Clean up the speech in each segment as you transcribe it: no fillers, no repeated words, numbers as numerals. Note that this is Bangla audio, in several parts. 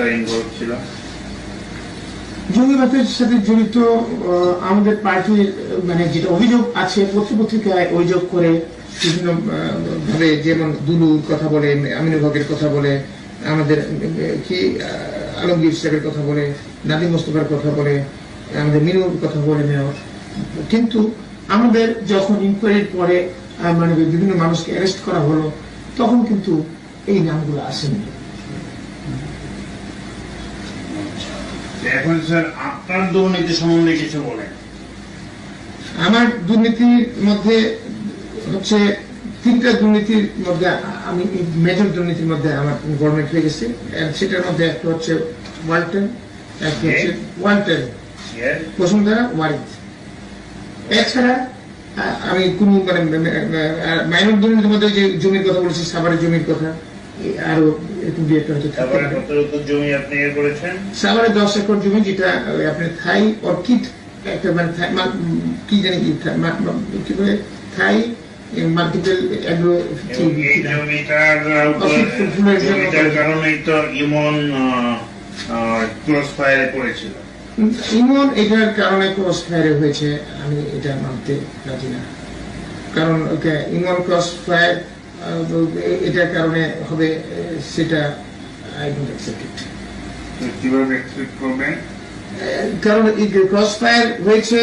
টাকা ইনভলভ ছিল? জঙ্গিবাদের সাথে জড়িত আমাদের পার্টির মানে যেটা অভিযোগ আছে, পত্রিকায় অভিযোগ করে বিভিন্ন ভাবে, যেমন দুলুর কথা বলে, আমিনুল হকের কথা বলে, আমাদের কি আলমগীর সাহেবের কথা বলে, নাদিম মোস্তফার কথা বলে, আমাদের মিনুর কথা বলে নেওয়া। কিন্তু আমাদের যখন ইনকোয়ারির পরে মানে বিভিন্ন মানুষকে অ্যারেস্ট করা হলো, তখন কিন্তু এই নামগুলো আসেনি। এখন স্যার আপনার দুর্নীতি সম্বন্ধে কিছু বলেন। আমার দুর্নীতির মধ্যে হচ্ছে তিনটা দুর্নীতির মধ্যে, আমি মেজর দুর্নীতির মধ্যে আমার গভর্নমেন্ট হয়ে গেছে। সেটার মধ্যে একটা হচ্ছে ওয়ালটন, একটা হচ্ছে ওয়ালটন বসুন্ধরা ওয়ারিদ। এছাড়া আমি কোন মানে মাইনর দুর্নীতির মধ্যে যে জমির কথা বলেছি, সাভারের জমির কথা, আরো দুই একটা হচ্ছে সাভারে 10 একর জমি, যেটা আপনার থাই অর্কিড একটা মানে কি জানি কি বলে থাই মাল্টিপল এগ্রো কারণেই তো ইমন ক্রস ফায়ারে পড়েছিল। ইমন এটার কারণে ক্রস ফায়ারে হয়েছে, আমি এটা মানতে রাজি না। কারণ ইমন ক্রস ফায়ার এটার কারণে হবে, সেটা আই ডোন্ট অ্যাকসেপ্ট ইট। কিভাবে অ্যাকসেপ্ট করবেন? কারণ ক্রস ফায়ার হয়েছে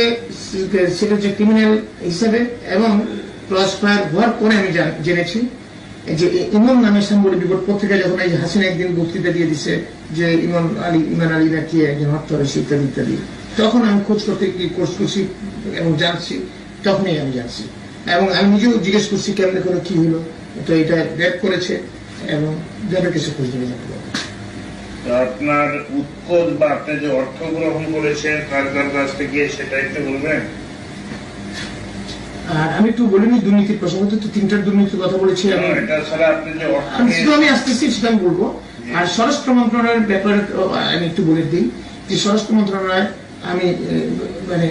সেটা হচ্ছে ক্রিমিনাল হিসাবে, এবং ক্রস ফায়ার হওয়ার পরে আমি জেনেছি যে ইমন নামের সাংবাদিক বিপদ পত্রিকায় যখন এই হাসিনা একদিন বক্তৃতা দিয়ে দিছে যে ইমান আলী নাকি একজন হত্যা হয়েছে ইত্যাদি ইত্যাদি, তখন আমি খোঁজ করতে কোর্স করছি এবং জানছি, তখনই আমি জানছি। এবং আমি নিজেও জিজ্ঞেস করছি কেমনে করে কি হলো, তো এটা র্যাপ করেছে এবং র্যাপের কিছু খোঁজ নিয়ে জানতে পারবো। আপনার উৎকোচ বা আপনি যে অর্থ গ্রহণ করেছেন কার কার কাছ থেকে, সেটা একটু বলবেন? আর আমি একটু বলিনি দুর্নীতির প্রসঙ্গে, তো তিনটার দুর্নীতির কথা বলেছি আমি আসতেছি, সেটা আমি বলবো। আর স্বরাষ্ট্র মন্ত্রণালয়ের ব্যাপারে আমি একটু বলে দিই যে স্বরাষ্ট্র মন্ত্রণালয় আমি মানে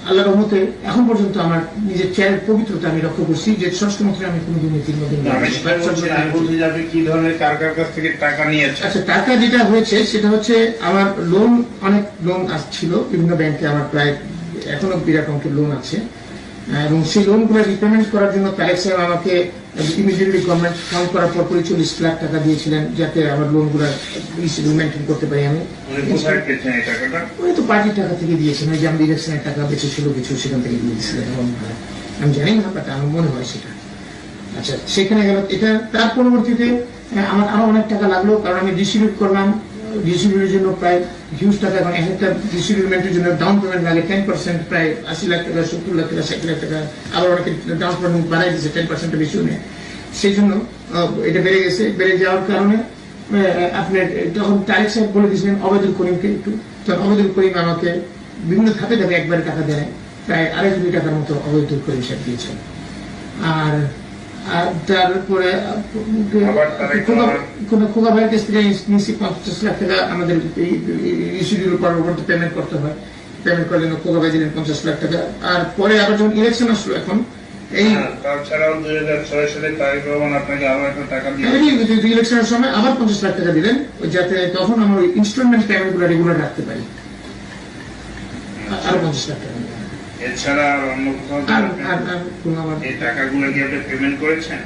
আল্লাহ রহমতে এখন পর্যন্ত আমার নিজের চেয়ারের পবিত্রতা আমি রক্ষা করছি, যে স্বরাষ্ট্রমন্ত্রী আমি কোনো দুর্নীতির মধ্যে কি ধরনের কার কার কাছ থেকে টাকা নিয়েছে? আচ্ছা, টাকা যেটা হয়েছে সেটা হচ্ছে আমার লোন, অনেক লোন আসছিল বিভিন্ন ব্যাংকে, আমার প্রায় এখনো বিরাট অঙ্কের লোন আছে, এবং সেই লোনগুলো রিপেমেন্ট করার জন্য তারেক সাহেব আমাকে ইমিডিয়েটলি গভর্নমেন্ট ফান্ড করার পর 40 লাখ টাকা দিয়েছিলেন, যাতে আমার লোনগুলো মেনটেন করতে পারি। আমি ওই তো পার্টির টাকা থেকে দিয়েছেন, ওই যে আমাদের ইলেকশনের টাকা বেঁচেছিল কিছু, সেখান থেকে দিয়ে দিয়েছিলেন, আমি জানি না, বাট আমার মনে হয় সেটা। আচ্ছা, সেখানে গেল এটা। তার পরবর্তীতে আমার আরো অনেক টাকা লাগলো, কারণ আমি ডিস্ট্রিবিউট করলাম, ডিস্ট্রিবিউটের জন্য প্রায় হিউজ টাকা, এবং একটা ডিস্ট্রিবিউটমেন্টের জন্য ডাউন পেমেন্ট লাগে 10%, প্রায় 80 লাখ টাকা, 70 লাখ টাকা, 60 লাখ টাকা, আবার অনেকে ডাউন পেমেন্ট বাড়াই দিচ্ছে 10% বেশিও নেয়। সেই জন্য এটা বেড়ে গেছে। বেড়ে যাওয়ার কারণে আপনার তখন তারেক সাহেব বলে দিয়েছিলেন অবেদুল করিমকে একটু, তখন অবেদুল করিম আমাকে বিভিন্ন ধাপে ধাপে একবারে টাকা দেয়, প্রায় 2.5 কোটি টাকার মতো অবেদুল করিম সাহেব দিয়েছেন। আর তারপরে খোকা ভাইয়ের কাছ থেকে নিচ্ছি 50 লাখ টাকা, আমাদের ইস্যুর পরবর্তী পেমেন্ট করতে হয়, পেমেন্ট করার জন্য খোকা ভাই দিলেন 50 লাখ টাকা। আর পরে আবার যখন ইলেকশন আসলো, এখন এই তাছাড়াও 2006 সালে তারেক রহমান আপনাকে আরো একটা টাকা দিলেন, ইলেকশনের সময় আবার 50 লাখ টাকা দিলেন, যাতে তখন আমরা ইনস্টলমেন্ট পেমেন্ট গুলো রেগুলার রাখতে পারি, আরো 50 লাখ টাকা। এছাড়া অন্য কোথাও এই টাকাগুলো কি আপনি পেমেন্ট করেছেন?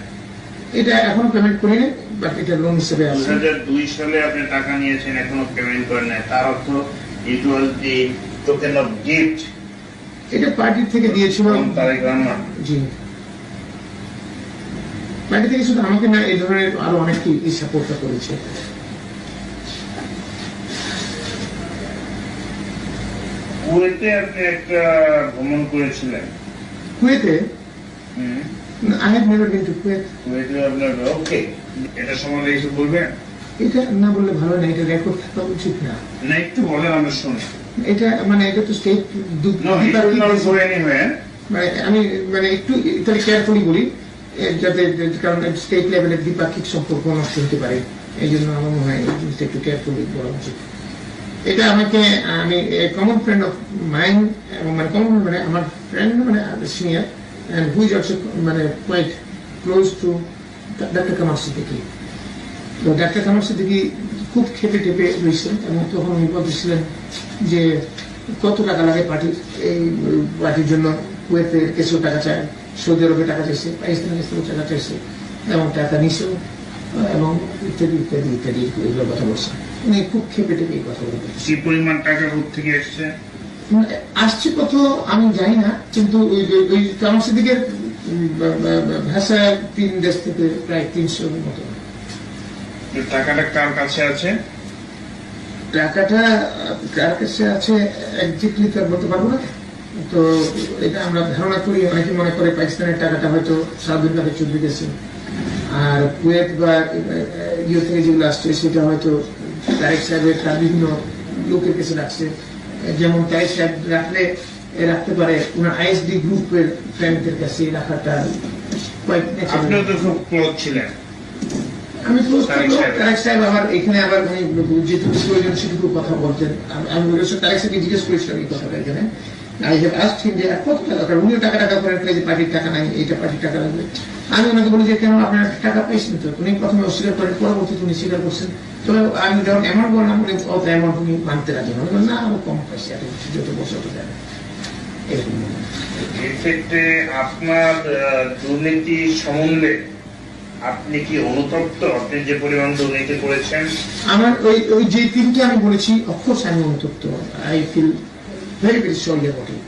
এটা এখনো পেমেন্ট করিনি, বাট এটা লোন হিসেবে আছে। 2002 সালে আপনি টাকা নিয়েছেন, এখনো পেমেন্ট করেন নাই, তার অর্থ ইট ওয়াজ দি টোকেন অফ গিফট। এটা পার্টি থেকে দিয়েছিল তারেক রহমান। জি, পার্টি থেকে শুধু আমাকে না, এই ধরনের আরো অনেককে সাপোর্টটা করেছে। কুয়েতে আপনি একটা ভ্রমণ করেছিলেন? কুয়েতে? I have never been to Kuwait. কুয়েতে আপনার ওকে, এটা সম্বন্ধে কিছু বলবেন? এটা না বললে ভালো না, এটা রেকর্ড থাকা উচিত না। না, একটু বলেন, আমরা শুনি। এটা মানে এটা তো স্টেট, মানে আমি মানে একটু তাহলে কেয়ারফুলি বলি, যাতে, কারণ স্টেট লেভেলের দ্বিপাক্ষিক সম্পর্ক নষ্ট হতে পারে, এই জন্য আমার মনে হয় এই জিনিসটা একটু কেয়ারফুলি বলা উচিত। এটা আমাকে, আমি কমন ফ্রেন্ড অফ মাইন্ড, এবং মানে কমন মানে আমার ফ্রেন্ড, মানে senior, and who is also মানে quite close to Dr. Kamal Siddiqui. তো ডাক্তার কামাল সিদ্দিকী খুব খেপে টেপে রয়েছেন এবং তখন উনি বলতেছিলেন যে কত টাকা লাগে পার্টির জন্য। কুয়েতে কিছু টাকা চায়, সৌদি আরবে টাকা চাইছে, পাকিস্তানের কাছ থেকে টাকা চাইছে এবং টাকা নিছেও, এবং ইত্যাদি ইত্যাদি ইত্যাদি এগুলো কথা বলছে। উনি খুব খেপে টেপে এই কথা বলতেন। কি পরিমাণ টাকা থেকে এসছে আসছে কত আমি জানি না, কিন্তু ওই কামাল সিদ্দিকের ভাষায় 3 দেশ থেকে প্রায় 300 মতো। টাকাটা কার কাছে আছে? টাকাটা কার কাছে আছে একজাক্টলি তো বলতে পারবো না। তো এটা আমরা ধারণা করি, অনেকে মনে করে পাকিস্তানের টাকাটা হয়তো সাউদির কাছে চলে গেছে, আর কুয়েত বা ইউ থেকে যেগুলো আসছে সেটা হয়তো তারেক সাহেবের তার বিভিন্ন লোকের কাছে রাখছে। যেমন তারেক সাহেব রাখতে পারে ওনার আইএসডি গ্রুপের ফ্রেন্ডদের কাছে রাখাটা আপনিও তো খুব ক্লোজ ছিলেন। আমি তারেক সাহেব আবার এখানে আবার যেটুকু প্রয়োজন সেটুকু কথা বলতেন। আমি তারেক সাহেবকে জিজ্ঞেস করেছিলাম এই কথাটা এখানে। আই হ্যাভ আস্কড হিম যে কত টাকা দরকার, উনিও টাকা করেন যে পার্টির টাকা নাই, এইটা পার্টির টাকা লাগবে। আমি ওনাকে বলি যে কেন আপনার টাকা পাইছেন তো? উনি প্রথমে অস্বীকার করেন, পরবর্তীতে উনি স্বীকার করছেন। তবে আমি যখন অ্যামাউন্ট বললাম উনি অত অ্যামাউন্ট উনি মানতে রাজি না। উনি না আরো কম পাইছে, এত যত বছর দেয় এরকম। এক্ষেত্রে আপনার দুর্নীতি সম্বন্ধে আপনি কি অনুতপ্ত? আপনি যে পরিমাণ দুর্নীতি করেছেন? আমার ওই যে 3টি আমি বলেছি, অফকোর্স আমি অনুতপ্ত। I feel very very sorry about it.